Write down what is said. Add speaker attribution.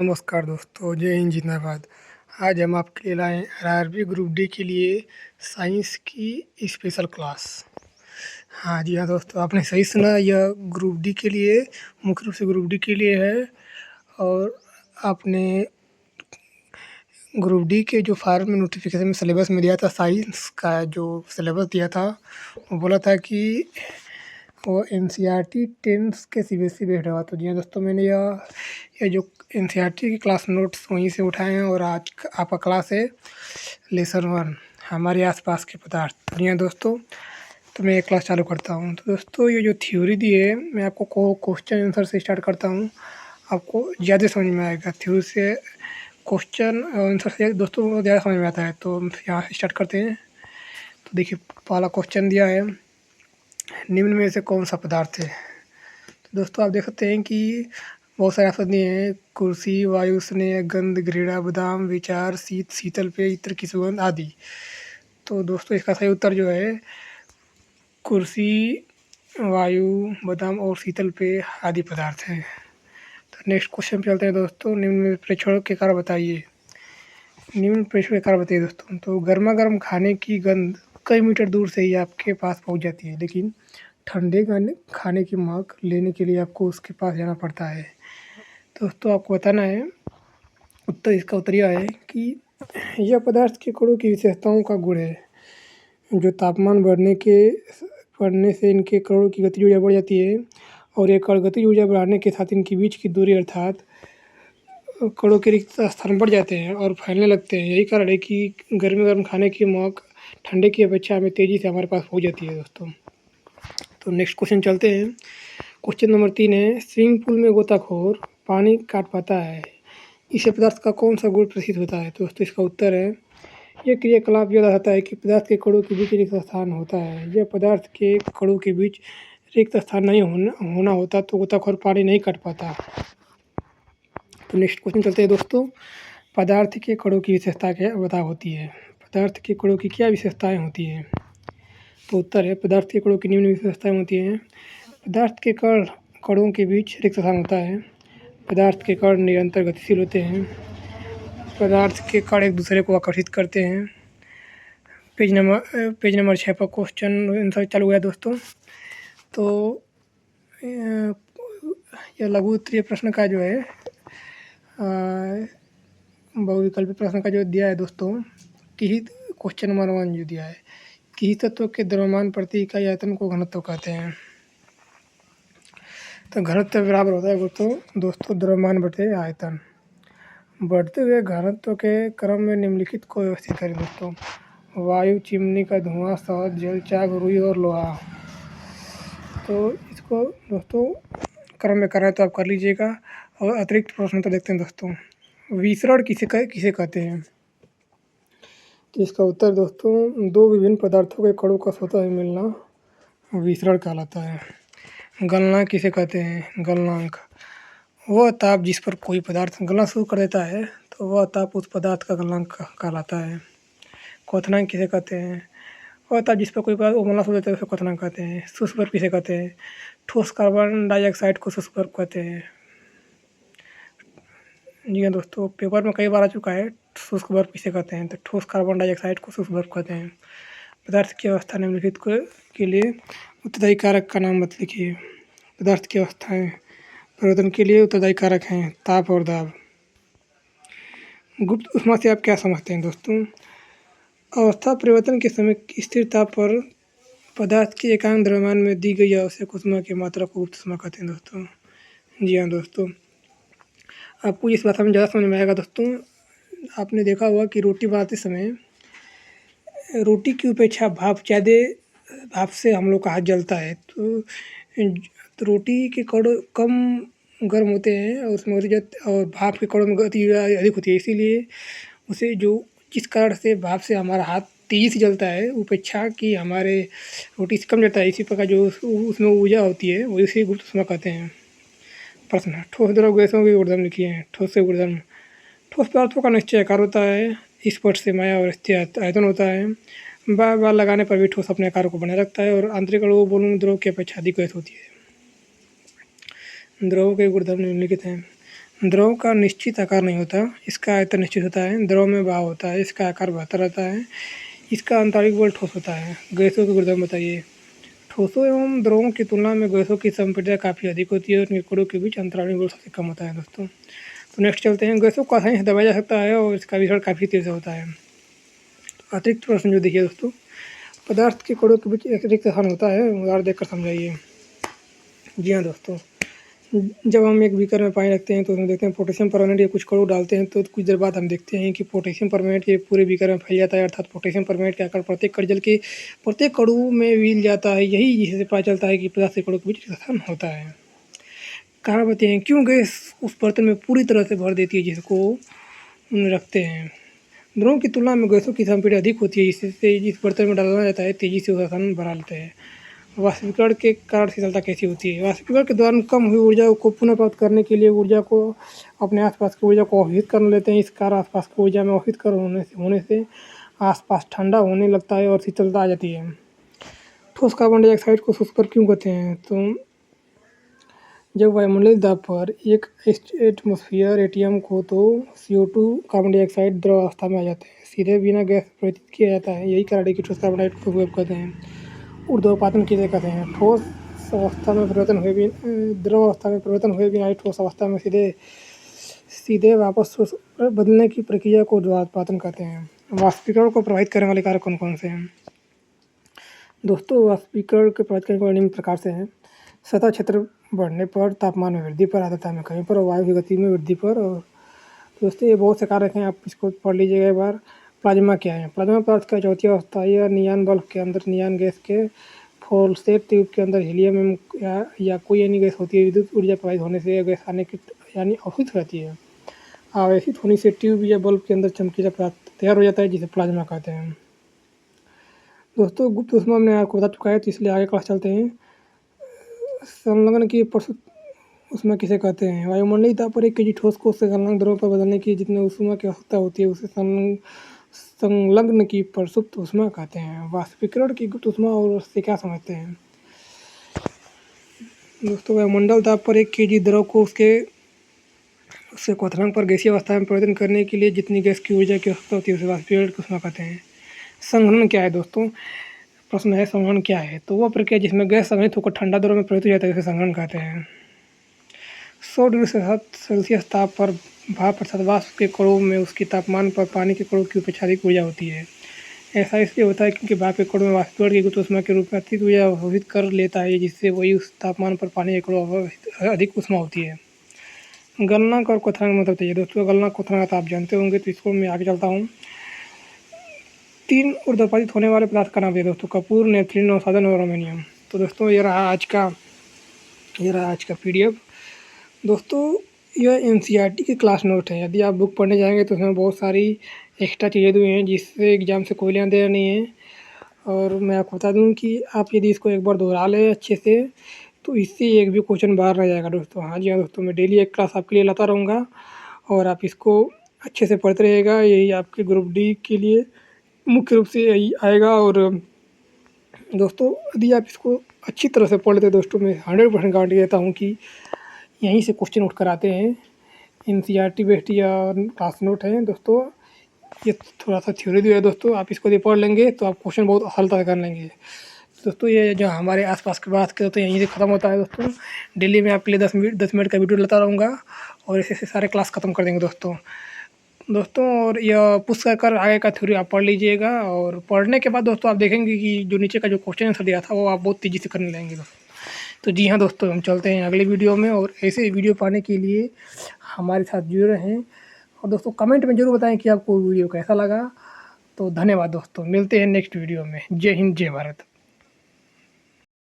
Speaker 1: नमस्कार दोस्तों, जय हिंद जिंदाबाद। आज हम आपके लिए लाए आरआरबी ग्रुप डी के लिए साइंस की स्पेशल क्लास। हाँ जी हाँ दोस्तों, आपने सही सुना, यह ग्रुप डी के लिए, मुख्य रूप से ग्रुप डी के लिए है। और आपने ग्रुप डी के जो फॉर्म में नोटिफिकेशन में सिलेबस में दिया था, साइंस का जो सिलेबस दिया था, वो बोला था कि वो एनसीईआरटी टेंस के सीबीएसई बेस्ड होगा। तो जी हाँ दोस्तों, मैंने यह जो एनसीईआरटी की क्लास नोट्स वहीं से उठाए हैं। और आज आपका क्लास है लेसन 1, हमारे आसपास के पदार्थ। जी हाँ दोस्तों, तो मैं ये क्लास चालू करता हूँ। तो दोस्तों, ये जो थ्योरी दी है, मैं आपको क्वेश्चन आंसर से स्टार्ट करता हूँ, आपको ज़्यादा समझ में आएगा। थ्योरी से क्वेश्चन आंसर से दोस्तों ज़्यादा समझ में आता है। तो यहाँ से स्टार्ट करते हैं। तो देखिए, पहला क्वेश्चन दिया है, निम्न में से कौन सा पदार्थ है। तो दोस्तों आप देख सकते हैं कि बहुत सारे ऑप्शन दिए हैं: कुर्सी, वायु, स्नेह, गंध, घृणा, बादाम, विचार, शीत, शीतल पेय, इत्र की सुगंध आदि। तो दोस्तों इसका सही उत्तर जो है कुर्सी, वायु, बादाम और शीतल पेय आदि पदार्थ है। तो नेक्स्ट क्वेश्चन पे चलते हैं दोस्तों। निम्न में प्रेक्षण के कारण बताइए। निम्न प्रेक्षण के कारण बताइए दोस्तों। तो गर्मा गर्म खाने की गंध कई मीटर दूर से ही आपके पास पहुंच जाती है, लेकिन ठंडे खाने की महक लेने के लिए आपको उसके पास जाना पड़ता है। दोस्तों आपको बताना है उत्तर। इसका उत्तर यह है कि यह पदार्थ के कणों की विशेषताओं का गुण है। जो तापमान बढ़ने से इनके कणों की गतिज ऊर्जा बढ़ जाती है, और ये कण गतिज ऊर्जा बढ़ाने के साथ इनके बीच की दूरी अर्थात कणों के रिक्त स्थान बढ़ जाते हैं और फैलने लगते हैं। यही कारण है कि गर्म गर्म खाने की महक ठंडे की अपेक्षा में तेज़ी से हमारे पास पहुँच जाती है दोस्तों। तो नेक्स्ट क्वेश्चन चलते हैं। क्वेश्चन नंबर 3 है, स्विमिंग पूल में गोताखोर पानी काट पाता है, इसे पदार्थ का कौन सा गुण प्रसिद्ध होता है। तो दोस्तों इसका उत्तर है, यह क्रियाकलाप यह दर्शाता है कि पदार्थ के कणों के बीच रिक्त स्थान होता है। यह पदार्थ के कणों के बीच रिक्त स्थान नहीं होना होता तो गोताखोर पानी नहीं काट पाता। तो नेक्स्ट क्वेश्चन चलते हैं दोस्तों। पदार्थ के कणों की विशेषता क्या बता होती है। पदार्थ के कणों की क्या विशेषताएं होती हैं। तो उत्तर है, पदार्थ के कणों की निम्न विशेषताएं होती हैं। पदार्थ के कणों के बीच रिक्त स्थान होता है। पदार्थ के कण निरंतर गतिशील होते हैं। पदार्थ के कण एक दूसरे को आकर्षित करते हैं। पेज नंबर 6 पर क्वेश्चन आंसर चालू हुआ है दोस्तों। तो यह लघु उत्तरीय प्रश्न का जो है बहुविकल्पी प्रश्न का जो दिया है दोस्तों, कि क्वेश्चन नंबर 1 जो दिया है, किसी तत्व के द्रव्यमान प्रति इकाई आयतन को घनत्व कहते हैं। तो घनत्व बराबर होता है दोस्तों द्रव्यमान बटे आयतन। बढ़ते हुए घनत्व के क्रम में निम्नलिखित को व्यवस्थित करें दोस्तों। वायु, चिमनी का धुआं, शहद, जल, चाक, रुई और लोहा। तो इसको दोस्तों क्रम में कराए तो आप कर लीजिएगा। और अतिरिक्त प्रश्न तो देखते हैं दोस्तों, विसरण किसे कहते हैं। तो इसका उत्तर दोस्तों, दो विभिन्न पदार्थों के कणों का स्वतः ही मिलना विसरण कहलाता है। गलनांक किसे कहते हैं। गलनांक वह ताप जिस पर कोई पदार्थ गलना शुरू कर देता है, तो वह ताप उस पदार्थ का गलनांक कहलाता है। क्वथनांक किसे कहते हैं। वह ताप जिस पर कोई पदार्थ उबलना शुरू देता है उसे क्वथनांक कहते हैं। शुष्क बर्फ किसे कहते हैं। ठोस कार्बन डाइऑक्साइड को शुष्क बर्फ कहते हैं। जी हाँ दोस्तों, पेपर में कई बार आ चुका है, शुष्क बर्फ किसे कहते हैं। तो ठोस कार्बन डाइऑक्साइड को शुष्क बर्फ कहते हैं। पदार्थ की अवस्था निम्नलिखित के लिए उत्तरदायी कारक का नाम मत लिखिए। पदार्थ की अवस्थाएं परिवर्तन के लिए उत्तरदायी कारक हैं ताप और दाब। गुप्त ऊष्मा से आप क्या समझते हैं दोस्तों। अवस्था परिवर्तन के समय स्थिर ताप पर पदार्थ के एकांक द्रव्यमान में दी गई आवश्यक ऊष्मा की मात्रा को गुप्त ऊष्मा कहते हैं दोस्तों। जी हाँ दोस्तों, आपको इस भाषा में ज़्यादा समझ में आएगा दोस्तों। आपने देखा होगा कि रोटी बनाते समय रोटी की अपेक्षा भाप से हम लोग का हाथ जलता है। तो रोटी के कण कम गर्म होते हैं और उसमें और भाप के कणों में गति अधिक होती है, इसीलिए उसे जिस कारण से भाप से हमारा हाथ तेज़ी से जलता है उपेक्षा की हमारे रोटी से कम जलता है। इसी प्रकार जो उसमें ऊर्जा होती है वो इसे गुप्त ऊष्मा कहते हैं। प्रश्न, ठोस द्रव गैसों के गुणधर्म लिखिए हैं। ठोस से गुणधर्म, ठोस पदार्थों का निश्चय आकार होता है, स्पर्श से माया और स्थिर आयतन होता है, बार बार लगाने पर भी ठोस अपने आकार को बनाए रखता है और आंतरिक अणु वॉल्यूम द्रव की अपेक्षा अधिक गैस होती है। द्रवों के गुणधर्म निम्नलिखित हैं। द्रव का निश्चित आकार नहीं होता, इसका आयतन निश्चित होता है। द्रव में भाव होता है, इसका आकार बेहतर रहता है। इसका अंतरालिक बल ठोस होता है। गैसों के गुणधर्म बताइए। ठोसों एवं द्रवों की तुलना में गैसों की संपीड़ितता काफ़ी अधिक होती है और उनके कणों के बीच अंतरालिक बल सबसे कम होता है दोस्तों। तो नेक्स्ट चलते हैं। गैसों को आसानी से दबाया जा सकता है और इसका विसरण काफ़ी तेज से होता है। अतिरिक्त प्रश्न जो देखिए दोस्तों, पदार्थ के कणों के बीच अतिरिक्त स्थान होता है, उदाहरण देखकर समझाइए। जी हाँ दोस्तों, जब हम एक बीकर में पानी रखते हैं तो उसमें देखते हैं पोटेशियम परमानेंट या कुछ कणु डालते हैं तो कुछ देर बाद हम देखते हैं कि पोटेशियम परमानेंट ये पूरे बीकर में फैल जाता है, अर्थात पोटेशियम परमानेंट का आकार प्रत्येक कण जल के प्रत्येक कणु में मिल जाता है। यही जिससे पता चलता है कि पदार्थ के कणों के बीच स्थान होता है। कारण बताइए क्यों गैस उस बर्तन में पूरी तरह से भर देती है जिसको रखते हैं। द्रवों की तुलना में गैसों की संपीड़न अधिक होती है, जिससे जिस बर्तन में डालना जाता है तेजी से उसका स्थान भरा लेते हैं। वाष्पीकरण के कारण शीतलता कैसी होती है। वाष्पीकरण के दौरान कम हुई ऊर्जा को पुनः प्राप्त करने के लिए ऊर्जा को अपने आसपास की ऊर्जा को अवहित कर लेते हैं। इस कारण आसपास की ऊर्जा में अवहित कर होने से आसपास ठंडा होने लगता है और शीतलता आ जाती है। ठोस कार्बन डाइऑक्साइड को शुष्क क्यों कहते हैं। तो जब वायुमंडलीय दाब पर एक एटमॉस्फेयर एटीएम को तो CO2 कार्बन डाइऑक्साइड द्रव अवस्था में आ जाते हैं, सीधे बिना गैस परिवर्तित किया जाता है। यही कारण है कि ठोस कार्बन डाइऑक्साइड को उपयोग करते हैं। ऊर्ध्वपातन किसे कहते हैं। ठोस अवस्था में परिवर्तन हुए भी द्रव अवस्था में परिवर्तन हुए बिना ठोस अवस्था में सीधे वापस बदलने की प्रक्रिया को ऊर्ध्वपातन कहते हैं। वाष्पीकरण को प्रभावित करने वाले कारक कौन कौन से हैं। दोस्तों, वाष्पीकरण के प्रभावित करने वाले निम्न प्रकार से हैं। सतह क्षेत्र बढ़ने पर, तापमान में वृद्धि पर, आर्द्रता में कमी पर और वायु की गति में वृद्धि पर। और दोस्तों ये बहुत से कारक हैं, आप इसको पढ़ लीजिएगा एक बार। प्लाज्मा क्या है। प्लाज्मा पदार्थ का चौथी अवस्था या नियान बल्ब के अंदर नियान गैस के फोल्सेट ट्यूब के अंदर हीलियम या कोई अन्य गैस होती है। विद्युत ऊर्जा प्रभावित होने से गैस आने की यानी अवशोषित रहती है। आवेशित होने से ट्यूब या बल्ब के अंदर चमकीला पदार्थ तैयार हो जाता है, जिसे प्लाज्मा कहते हैं। दोस्तों, गुप्त ऊष्मा में आपको बता चुका है, तो इसलिए आगे क्लास चलते हैं। संलग्न की प्रस्तुत ऊष्मा किसे कहते हैं। वायुमंडलीय दाब पर 1 kg ठोस को उसके संलग्न द्रव पर बदलने की जितनी ऊष्मा की आवश्यकता होती है उसे संलग्न की प्रसुप्त ऊष्मा कहते हैं। वाष्पीकरण की गुप्त ऊष्मा और उससे क्या समझते हैं। दोस्तों, वायुमंडल दाब पर 1 kg द्रव को उससे क्वथनांक पर गैसीय अवस्था में परिवर्तन करने के लिए जितनी गैस की ऊर्जा की आवश्यकता होती है उसे वाष्पीकरण की ऊष्मा कहते हैं। संघनन क्या है दोस्तों। प्रश्न है संघनन क्या है। तो वह प्रक्रिया जिसमें गैस संघनित होकर ठंडा द्रव में परिवर्तित हो जाता है उसे संघनन कहते हैं। 100 डिग्री सेल्सियस ताप पर भाप अर्थात वाष्प के कणों में उसके तापमान पर पानी के कणों की अपेक्षा अधिक ऊर्जा होती है। ऐसा इसलिए होता है क्योंकि भाप के कणों में वाष्पीकरण की गुप्त ऊष्मा के रूप में अतिरिक्त ऊर्जा अवशोषित कर लेता है, जिससे वही उस तापमान पर पानी के कणों अधिक ऊष्मा होती है। गलनांक और क्वथनांक मतलब चाहिए। दोस्तों, गलनांक क्वथनांक आप जानते होंगे, तो इसको मैं आगे चलता हूँ। 3 ऊर्ध्वपातित होने वाले पदार्थ का नाम है दोस्तों। कपूर, नेपथलीन, नवसाधन और रोमेनियम। तो दोस्तों ये रहा आज का PDF। दोस्तों, यह NCERT की क्लास नोट है। यदि आप बुक पढ़ने जाएंगे तो उसमें बहुत सारी एक्स्ट्रा चीज़ें दी हुई हैं जिससे एग्ज़ाम से कोई लेना देना नहीं है। और मैं आपको बता दूं कि आप यदि इसको एक बार दोहरा लें अच्छे से तो इससे एक भी क्वेश्चन बाहर नहीं जाएगा दोस्तों। हाँ जी हाँ दोस्तों, मैं डेली एक क्लास आपके लिए लाता रहूँगा और आप इसको अच्छे से पढ़ते रहिएगा। यही आपके ग्रुप D के लिए मुख्य रूप से यही आएगा। और दोस्तों, यदि आप इसको अच्छी तरह से पढ़ लेते दोस्तों, मैं 100% गारंटी देता हूँ कि यहीं से क्वेश्चन उठ कर आते हैं। NCERT बेस्ड या क्लास नोट है दोस्तों। ये थोड़ा सा थ्योरी भी है दोस्तों, आप इसको यदि पढ़ लेंगे तो आप क्वेश्चन बहुत सरलता से कर लेंगे दोस्तों। ये जो हमारे आसपास की बात करें तो यहीं से ख़त्म होता है दोस्तों। डेली मैं आपके लिए 10 मिनट का वीडियो लाता रहूँगा और ऐसे सारे क्लास ख़त्म कर देंगे दोस्तों। और यह पुश कर आगे का थ्योरी आप पढ़ लीजिएगा। और पढ़ने के बाद दोस्तों आप देखेंगे कि जो नीचे का जो क्वेश्चन आंसर दिया था वो आप बहुत तेज़ी से करने लगेंगे दोस्तों। तो जी हाँ दोस्तों, हम चलते हैं अगले वीडियो में। और ऐसे वीडियो पाने के लिए हमारे साथ जुड़े रहें। और दोस्तों कमेंट में ज़रूर बताएं कि आपको वीडियो कैसा लगा। तो धन्यवाद दोस्तों, मिलते हैं नेक्स्ट वीडियो में। जय हिंद, जय भारत।